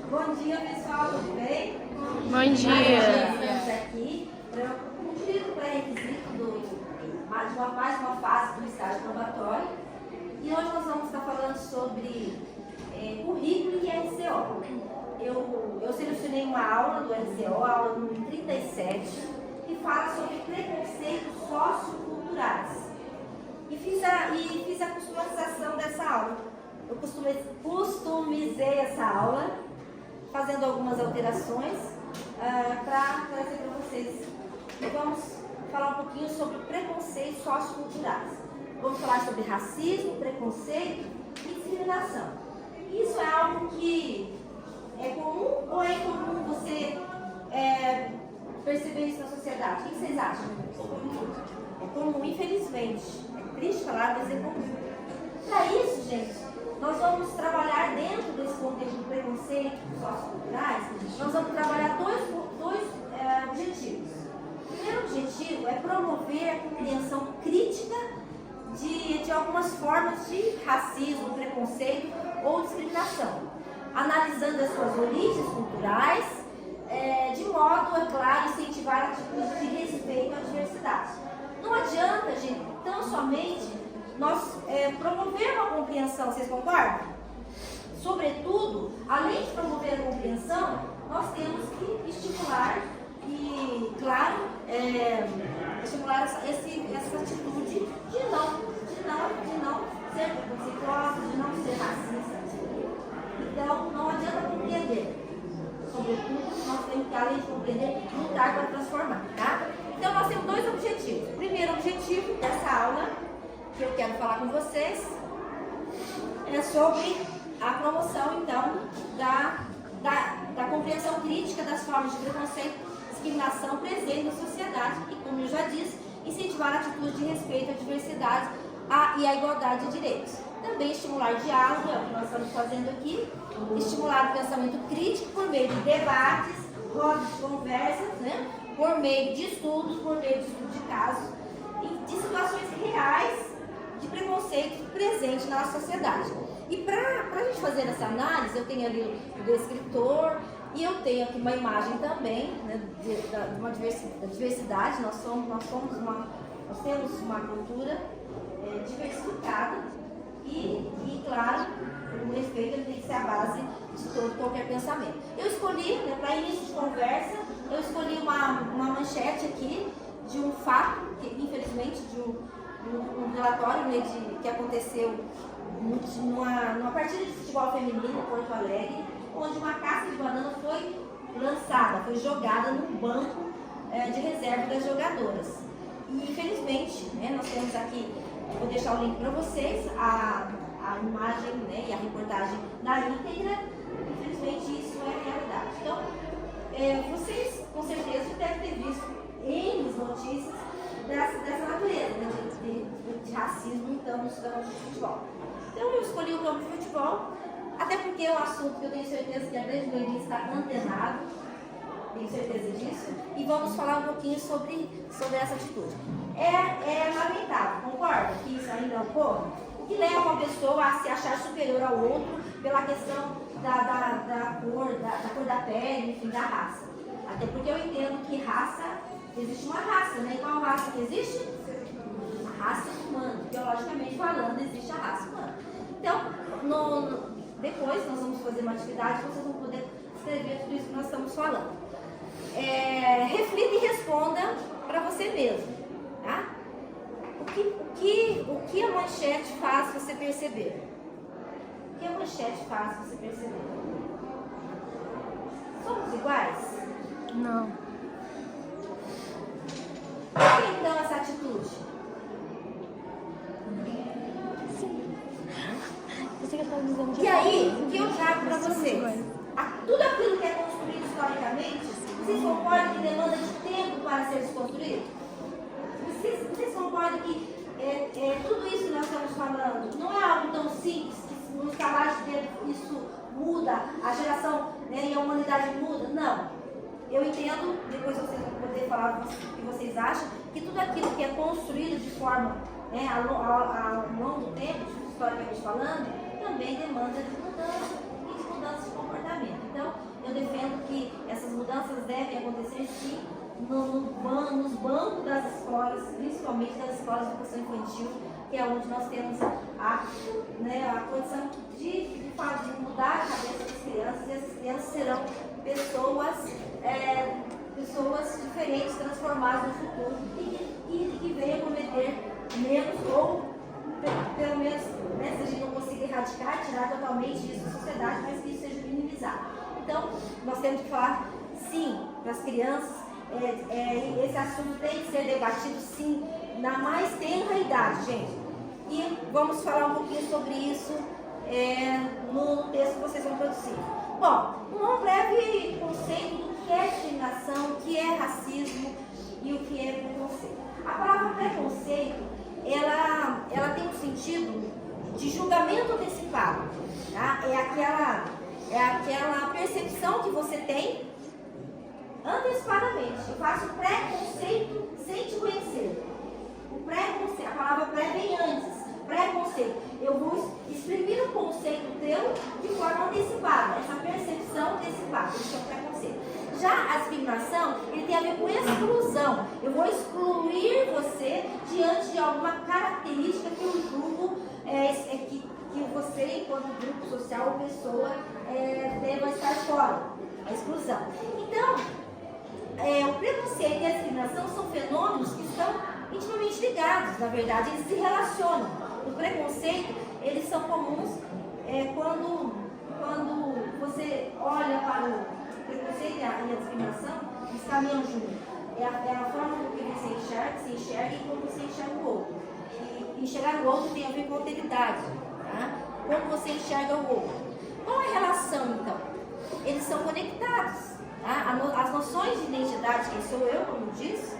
Bom dia, pessoal, tudo bem? Bom dia. Estamos aqui para cumprir o pré-requisito de mais uma fase do estágio probatório. E hoje nós vamos estar falando sobre currículo e RCO. Eu selecionei uma aula do RCO, a aula número 37, que fala sobre preconceitos socioculturais. E fiz a customização dessa aula. Eu customizei essa aula, fazendo algumas alterações para trazer para vocês. E vamos falar um pouquinho sobre preconceitos socioculturais. Vamos falar sobre racismo, preconceito e discriminação. Isso é algo que é comum ou é incomum você perceber isso na sociedade? O que vocês acham? É comum, infelizmente. É triste falar, mas é comum. Para isso, gente, nós vamos trabalhar dentro desse contexto do preconceito socioculturais, nós vamos trabalhar dois objetivos. O primeiro objetivo é promover a compreensão crítica de algumas formas de racismo, preconceito ou discriminação, analisando as suas origens culturais, de modo, é claro, incentivar atitudes de respeito à diversidade. Não adianta, gente, tão somente nós promover uma compreensão, vocês concordam? Sobretudo, além de promover a compreensão, nós temos que estimular e, claro, estimular essa atitude de não ser preconceituosa, de não ser racista. Então, não adianta compreender. Sobretudo, nós temos que, além de compreender, lutar para transformar, tá? Então, nós temos dois objetivos. O primeiro objetivo dessa aula, que eu quero falar com vocês, é sobre a promoção, então, da compreensão crítica das formas de preconceito e discriminação presentes na sociedade e, como eu já disse, incentivar a atitude de respeito à diversidade e à igualdade de direitos. Também estimular diálogo, é o que nós estamos fazendo aqui, estimular o pensamento crítico por meio de debates, rodas de conversas, né? Por meio de estudos, por meio de estudos de casos e de situações reais de preconceito presente na sociedade. E para a gente fazer essa análise, eu tenho ali o descritor e eu tenho aqui uma imagem também, né, da diversidade. Nós temos uma cultura diversificada e, claro, o respeito ele tem que ser a base de qualquer pensamento. Eu escolhi, né, para início de conversa, eu escolhi uma manchete aqui de um fato, que infelizmente de um relatório, né, que aconteceu numa partida de futebol feminino em Porto Alegre, onde uma casca de banana foi lançada, foi jogada no banco de reserva das jogadoras. E infelizmente, né, nós temos aqui, vou deixar o link para vocês, a imagem, né, e a reportagem na íntegra. Infelizmente isso é a realidade. Então, vocês com certeza devem ter visto N notícias dessa natureza, né, de racismo então, nos campos de futebol. Então eu escolhi o campo de futebol, até porque é um assunto que eu tenho certeza que desde o meu início está antenado, tenho certeza disso, e vamos falar um pouquinho sobre essa atitude. É lamentável, concorda que isso ainda ocorre? O que leva uma pessoa a se achar superior ao outro pela questão da cor da pele, enfim, da raça. Até porque eu entendo que existe uma raça, né? Qual raça que existe? A raça humana. Biologicamente falando, existe a raça humana. Então, depois nós vamos fazer uma atividade, vocês vão poder escrever tudo isso que nós estamos falando. Reflita e responda para você mesmo, tá? O que a manchete faz você perceber? O que a manchete faz você perceber? Somos iguais? Não. Por que então essa atitude? Sim. Você que tá dizendo. E aí, o que eu trago para vocês? Tudo aquilo que é construído historicamente, vocês concordam que demanda de tempo para ser desconstruído? Vocês concordam que tudo isso que nós estamos falando não é algo tão simples, que nos trabalhos de tempo isso muda, a geração, né, e a humanidade muda? Não. Eu entendo, depois vocês vão poder falar o que vocês acham, que tudo aquilo que é construído de forma, né, ao longo do tempo, historicamente falando, também demanda de mudança e de mudança de comportamento. Então, escolas, principalmente nas escolas de educação infantil, que é onde nós temos a condição de mudar a cabeça das crianças, e essas crianças serão pessoas diferentes, transformadas no futuro, e que venham cometer menos, ou pelo menos, né, se a gente não conseguir erradicar, tirar totalmente isso da sociedade, mas que isso seja minimizado. Então, nós temos que falar, sim, para as crianças, esse assunto tem que ser debatido, sim, na mais tenra idade, gente. E vamos falar um pouquinho sobre isso no texto que vocês vão produzir. Bom, um breve conceito do que é discriminação, o que é racismo e o que é preconceito. A palavra preconceito, ela tem um sentido de julgamento antecipado, tá? É aquela percepção que você tem antecipadamente. Eu faço preconceito sem te conhecer. O preconceito, a palavra pré vem antes. Preconceito. Eu vou exprimir o conceito teu de forma antecipada. Essa percepção antecipada. Isso é o preconceito. Já a discriminação, ele tem a ver com exclusão. Eu vou excluir você diante de alguma característica que eu julgo que você, enquanto grupo social ou pessoa, deva estar fora. A exclusão. Então, o preconceito e a discriminação são fenômenos que estão intimamente ligados. Na verdade, eles se relacionam. O preconceito, eles são comuns quando você olha para o preconceito e a discriminação, eles caminham juntos. É a forma com que você se enxerga e como você enxerga o outro. E enxergar o outro tem a ver com alteridade, tá? Como você enxerga o outro. Qual é a relação, então? Eles são conectados. Tá? As noções de identidade, quem sou eu, como disse,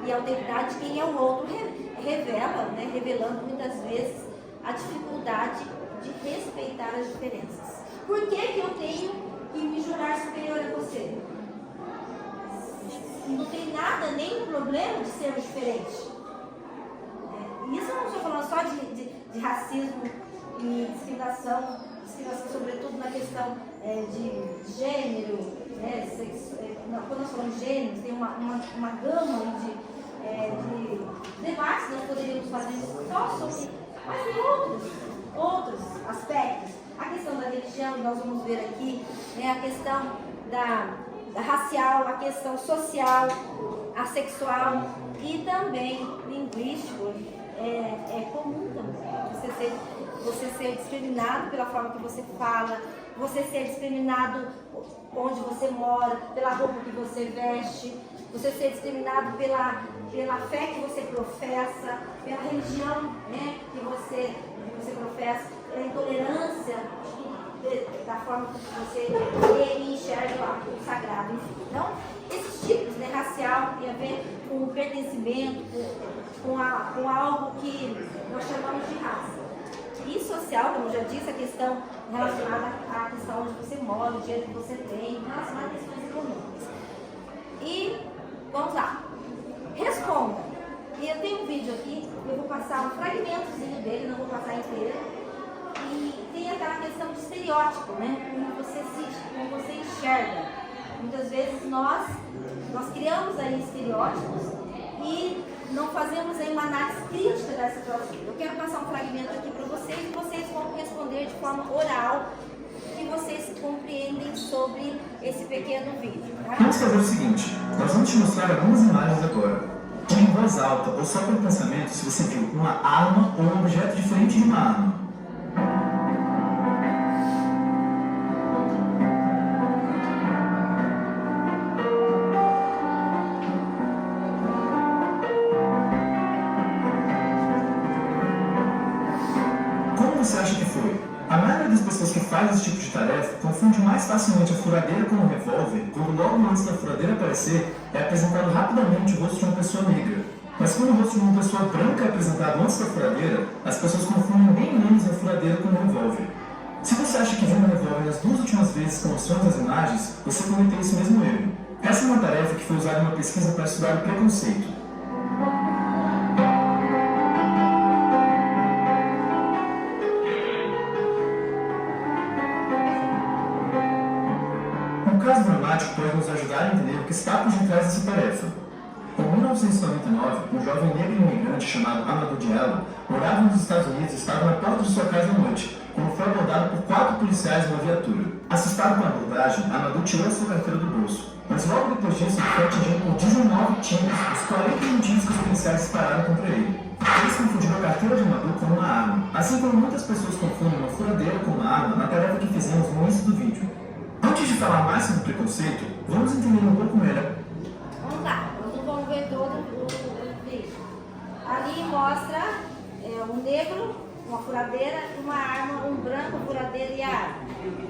e a alteridade, quem é o outro, revela, né, revelando muitas vezes a dificuldade de respeitar as diferenças. Por que eu tenho que me julgar superior a você? Não tem nada, nenhum problema de sermos diferentes. Isso eu não estou falando só de racismo e discriminação, sobretudo na questão de gênero, né, quando nós falamos de gênero, tem uma gama de debates que nós poderíamos fazer só sobre, mas tem outros aspectos. A questão da religião, nós vamos ver aqui, né, a questão da racial, a questão social, a sexual e também linguístico. É comum também você ser discriminado pela forma que você fala, você ser discriminado onde você mora, pela roupa que você veste, você ser discriminado pela fé que você professa, pela religião, né, que você professa, pela intolerância da forma que você enxerga o sagrado, enfim. Então, esses tipos, né, racial tem a ver com o pertencimento, com algo que nós chamamos de raça. E social, como eu já disse, a questão relacionada à questão onde você mora, o dinheiro que você tem, relacionada a questões econômicas. E vamos lá. Responda. E eu tenho um vídeo aqui, eu vou passar um fragmentozinho dele, não vou passar inteiro. E tem aquela questão de estereótipo, né? Como você enxerga. Muitas vezes nós criamos aí estereótipos e não fazemos aí uma análise crítica da situação. Eu quero passar um fragmento aqui para vocês e vocês vão responder de forma oral que vocês compreendem sobre esse pequeno vídeo. Tá? Vamos fazer o seguinte, nós vamos te mostrar algumas imagens agora. Em voz alta ou só pelo pensamento, se você viu uma arma ou um objeto diferente de uma arma. Você acha que foi? A maioria das pessoas que faz esse tipo de tarefa confunde mais facilmente a furadeira com um revólver, quando logo antes da furadeira aparecer, é apresentado rapidamente o rosto de uma pessoa negra. Mas quando o rosto de uma pessoa branca é apresentado antes da furadeira, as pessoas confundem bem menos a furadeira com um revólver. Se você acha que viu um revólver nas duas últimas vezes que mostramos as imagens, você cometeu esse mesmo erro. Essa é uma tarefa que foi usada em uma pesquisa para estudar o preconceito. Um caso dramático pode nos ajudar a entender o que está por detrás dessa tarefa. Em 1999, um jovem negro imigrante chamado Amadou Diallo morava nos Estados Unidos e estava na porta de sua casa à noite, quando foi abordado por 4 policiais em uma viatura. Assustado com a abordagem, Amadou tirou sua carteira do bolso, mas logo depois disso ele foi atingido por 19 tiros dos 41 tiros que os policiais dispararam contra ele. Eles confundiram a carteira de Amadou com uma arma, assim como muitas pessoas confundem uma furadeira com uma arma na tarefa que fizemos no início do vídeo. Antes de falar mais sobre preconceito, vamos entender um pouco melhor. Vamos lá, nós não vamos ver todo o vídeo. Ali mostra um negro, uma furadeira, uma arma, um branco, furadeira e a arma.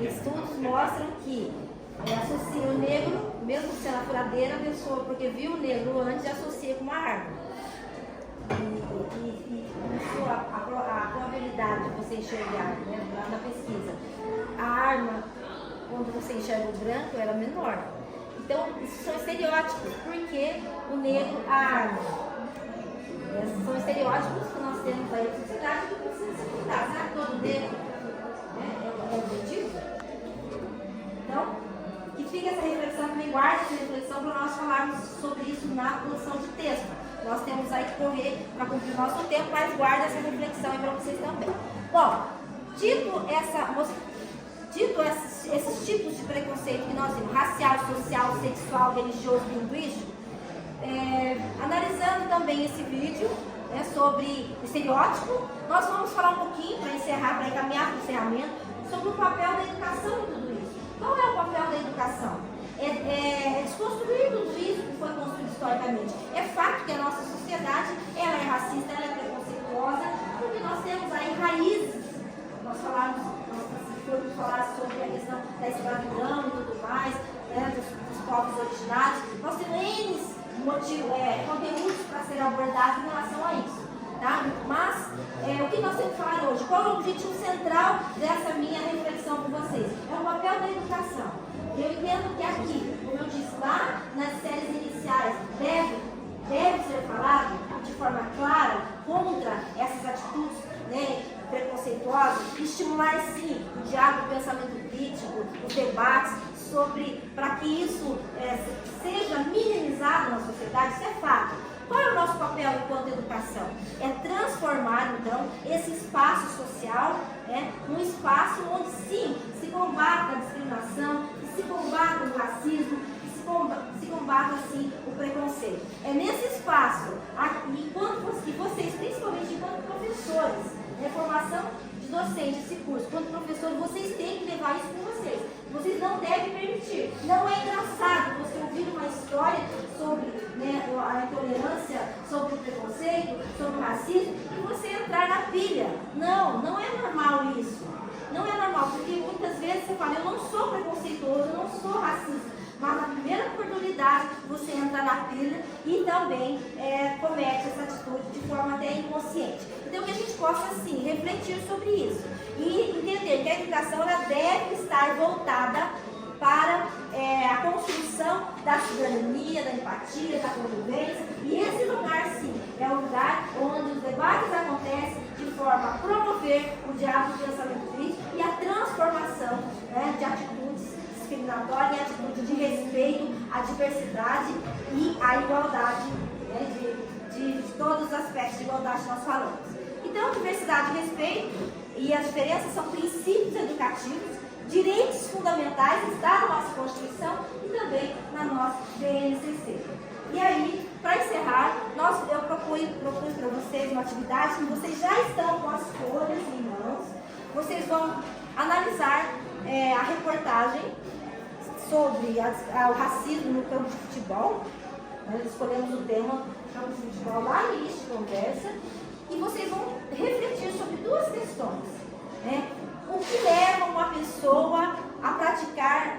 Estudos mostram que associa o negro, mesmo sendo a furadeira, a pessoa, porque viu o negro antes, associa com uma arma. E isso, a probabilidade de você enxergar, né, lá na pesquisa, a arma, quando você enxerga o branco, era menor. Então, isso são estereótipos, porque o negro, a arma. Esses são estereótipos que nós temos aí na sociedade que precisam ser mudados. Será que todo negro é objetivo? Então, que fica essa reflexão, também guarda essa reflexão para nós falarmos sobre isso na produção de texto. Nós temos aí que correr para cumprir o nosso tempo, mas guarda essa reflexão aí para vocês também. Bom, dito esses tipos de preconceito que nós temos, racial, social, sexual, religioso, linguístico, analisando também esse vídeo sobre estereótipo, nós vamos falar um pouquinho, para encerrar, para encaminhar para o encerramento, sobre o papel da educação em tudo isso. Qual é o papel da educação? É desconstruir tudo isso que foi construído historicamente. É fato que a nossa sociedade ela é racista, ela é preconceituosa, porque nós temos aí raízes. Nós formos falar sobre a questão da escravidão e tudo mais, dos povos originários, nós temos N conteúdos para serem abordados em relação a isso. Tá? Mas o que nós temos que falar hoje? Qual é o objetivo central dessa minha reflexão com vocês? É o papel da educação. Eu entendo que aqui, como eu disse lá nas séries iniciais, deve ser falado de forma clara contra essas atitudes preconceituosas, estimular sim o diálogo, o pensamento crítico, os debates para que isso seja minimizado na sociedade, isso é fato. Qual é o nosso papel enquanto educação? É transformar, então, esse espaço social num espaço onde, sim, se combata a discriminação, se combata o racismo, se combata, assim, o preconceito. É nesse espaço, e vocês, principalmente enquanto professores, formação de docente, esse curso, quanto professores, vocês têm que levar isso com vocês. Vocês não devem permitir. Não é engraçado você ouvir uma história sobre a intolerância, sobre o preconceito, sobre o racismo, e você entrar na pilha. Não é normal isso. Não é normal, porque muitas vezes você fala, eu não sou preconceituoso, eu não sou racista. Mas na primeira oportunidade você entra na pilha e também comete essa atitude de forma até inconsciente. Então que a gente possa sim refletir sobre isso e entender que a educação ela deve estar voltada para a construção da cidadania, da empatia, da convivência, e esse lugar sim é o lugar onde os debates acontecem de forma a promover o diálogo do pensamento crítico e a transformação de atitudes discriminatórias e atitudes de respeito à diversidade e à igualdade, de todos os aspectos de igualdade que nós falamos. Então, diversidade e respeito e as diferenças são princípios educativos, direitos fundamentais, está na nossa Constituição e também na nossa BNCC. E aí, para encerrar, eu propus para vocês uma atividade que vocês já estão com as folhas em mãos. Vocês vão analisar a reportagem sobre o racismo no campo de futebol. Nós escolhemos o tema campo de futebol lá no início de conversa. E vocês vão refletir sobre duas questões. O que leva uma pessoa a praticar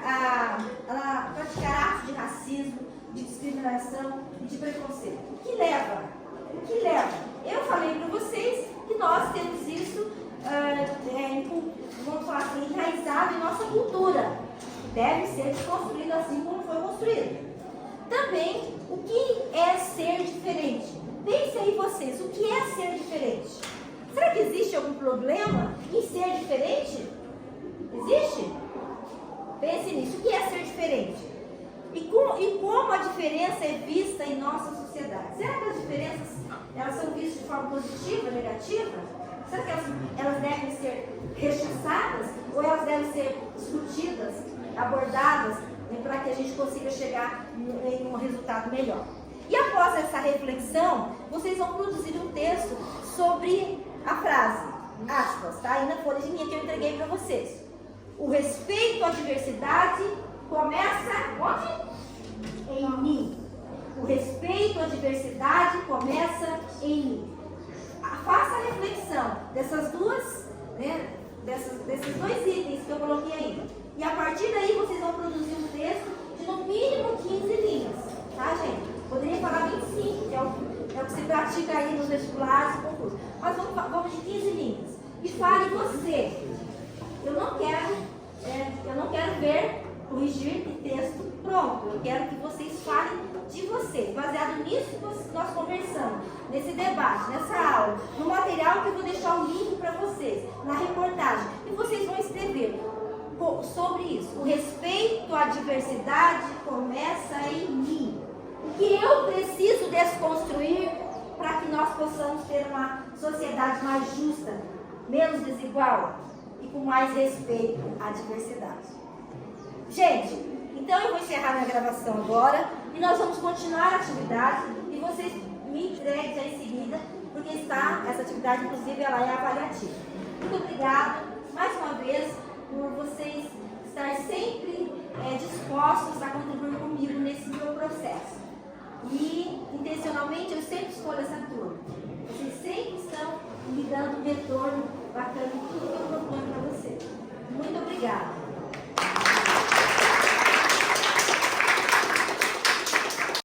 atos de racismo, de discriminação e de preconceito? O que leva? Eu falei para vocês que nós temos isso, vamos falar assim, enraizado em nossa cultura. Deve ser desconstruído assim como foi construído. Também, o que é ser diferente? Pense aí vocês, o que é ser diferente? Será que existe algum problema em ser diferente? Existe? Pense nisso, o que é ser diferente? E como a diferença é vista em nossa sociedade? Será que as diferenças elas são vistas de forma positiva, negativa? Será que elas devem ser rechaçadas ou elas devem ser discutidas, abordadas, para que a gente consiga chegar em um resultado melhor? E após essa reflexão, vocês vão produzir um texto sobre a frase, aspas, tá? Aí na folha de linha que eu entreguei para vocês. O respeito à diversidade começa onde? Em mim. O respeito à diversidade começa em mim. Faça a reflexão dessas duas, né, desses dois itens que eu coloquei aí. E a partir daí vocês vão produzir um texto de no mínimo 15 linhas. Tá, gente? Poderia falar 25, que é o que se pratica aí nos vestibulares e concursos. Mas vamos de 15 linhas. E fale você. Eu não quero ver, corrigir de texto pronto. Eu quero que vocês falem de vocês. Baseado nisso que nós conversamos, nesse debate, nessa aula, no material que eu vou deixar o link para vocês, na reportagem. E vocês vão escrever sobre isso. O respeito à diversidade começa em mim. O que eu preciso desconstruir para que nós possamos ter uma sociedade mais justa, menos desigual e com mais respeito à diversidade. Gente, então eu vou encerrar minha gravação agora e nós vamos continuar a atividade e vocês me entreguem já em seguida, porque essa atividade, inclusive, ela é avaliativa. Muito obrigada, mais uma vez, por vocês estarem sempre dispostos a contribuir comigo nesse meu processo. E, intencionalmente, eu sempre escolho essa turma. Vocês sempre estão me dando um retorno bacana em tudo que eu proponho para vocês. Muito obrigada.